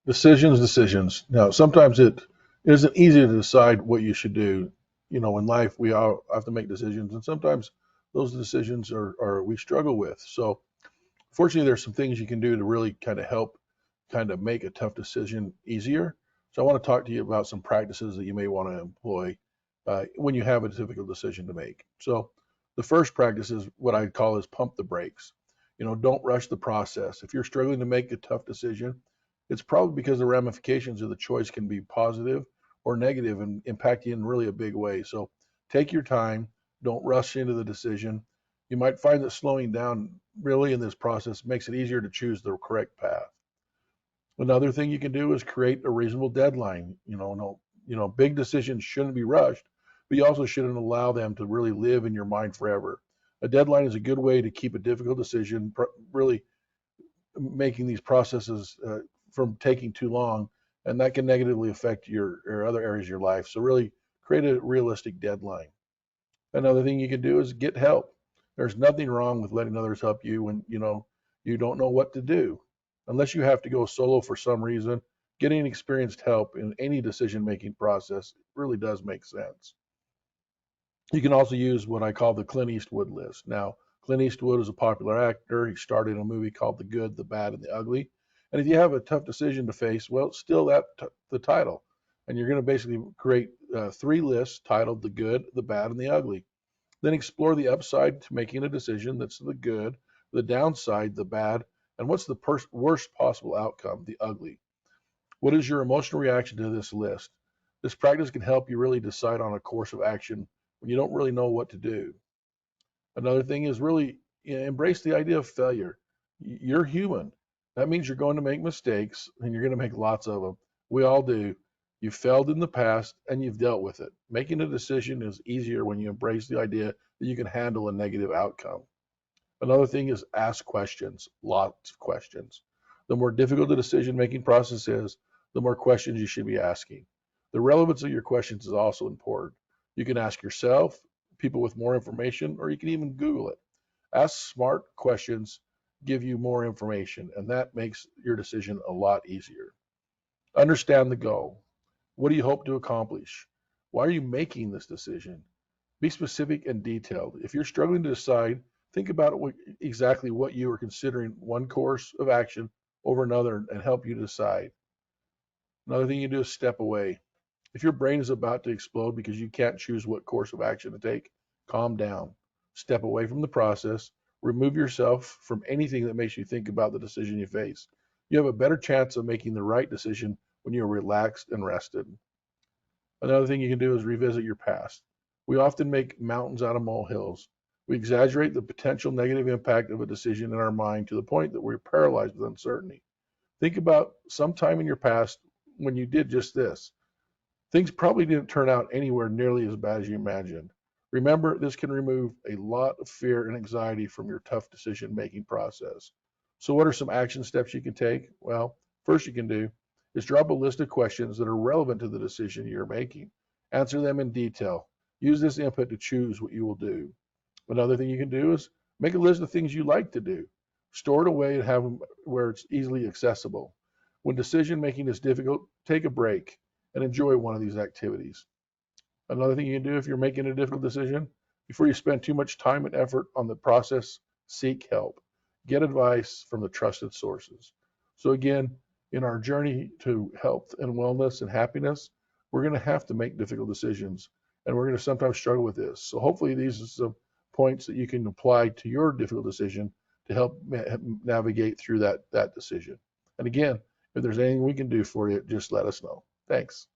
Decisions. Now, sometimes it isn't easy to decide what you should do. In life, we all have to make decisions, and sometimes those decisions are we struggle with. So, fortunately, there's some things you can do to really kind of help kind of make a tough decision easier. So, I want to talk to you about some practices that you may want to employ when you have a difficult decision to make. So, the first practice is what I call is pump the brakes. Don't rush the process. If you're struggling to make a tough decision, it's probably because the ramifications of the choice can be positive or negative and impact you in really a big way. So take your time, don't rush into the decision. You might find that slowing down really in this process makes it easier to choose the correct path. Another thing you can do is create a reasonable deadline. No, big decisions shouldn't be rushed, but you also shouldn't allow them to really live in your mind forever. A deadline is a good way to keep a difficult decision really making these processes from taking too long, and that can negatively affect your other areas of your life. So really create a realistic deadline. Another thing you can do is get help. There's nothing wrong with letting others help you when you don't know what to do. Unless you have to go solo for some reason, getting experienced help in any decision making process really does make sense. You can also use what I call the Clint Eastwood list. Now, Clint Eastwood is a popular actor. He starred in a movie called The Good, the Bad, and the Ugly. And if you have a tough decision to face, well, it's still the title. And you're going to basically create three lists titled The Good, the Bad, and the Ugly. Then explore the upside to making a decision that's the good, the downside, the bad, and what's the worst possible outcome, the ugly. What is your emotional reaction to this list? This practice can help you really decide on a course of action when you don't really know what to do. Another thing is really embrace the idea of failure. You're human. That means you're going to make mistakes and you're going to make lots of them. We all do. You failed in the past and you've dealt with it. Making a decision is easier when you embrace the idea that you can handle a negative outcome. Another thing is ask questions, lots of questions. The more difficult the decision making process is, the more questions you should be asking. The relevance of your questions is also important. You can ask yourself, people with more information, or you can even Google it. Ask smart questions, give you more information, and that makes your decision a lot easier. Understand the goal. What do you hope to accomplish? Why are you making this decision? Be specific and detailed. If you're struggling to decide, think about exactly what you are considering one course of action over another and help you decide. Another thing you do is step away. If your brain is about to explode because you can't choose what course of action to take, calm down. Step away from the process. Remove yourself from anything that makes you think about the decision you face. You have a better chance of making the right decision when you're relaxed and rested. Another thing you can do is revisit your past. We often make mountains out of molehills. We exaggerate the potential negative impact of a decision in our mind to the point that we're paralyzed with uncertainty. Think about some time in your past when you did just this. Things probably didn't turn out anywhere nearly as bad as you imagined. Remember, this can remove a lot of fear and anxiety from your tough decision making process. So, what are some action steps you can take? Well, first you can do is drop a list of questions that are relevant to the decision you're making. Answer them in detail. Use this input to choose what you will do. Another thing you can do is make a list of things you like to do. Store it away and have them where it's easily accessible. When decision making is difficult, take a break and enjoy one of these activities. Another thing you can do if you're making a difficult decision, before you spend too much time and effort on the process, seek help. Get advice from the trusted sources. So, again, in our journey to health and wellness and happiness, we're going to have to make difficult decisions and we're going to sometimes struggle with this. So, hopefully, these are some points that you can apply to your difficult decision to help navigate through that decision. And again, if there's anything we can do for you, just let us know. Thanks.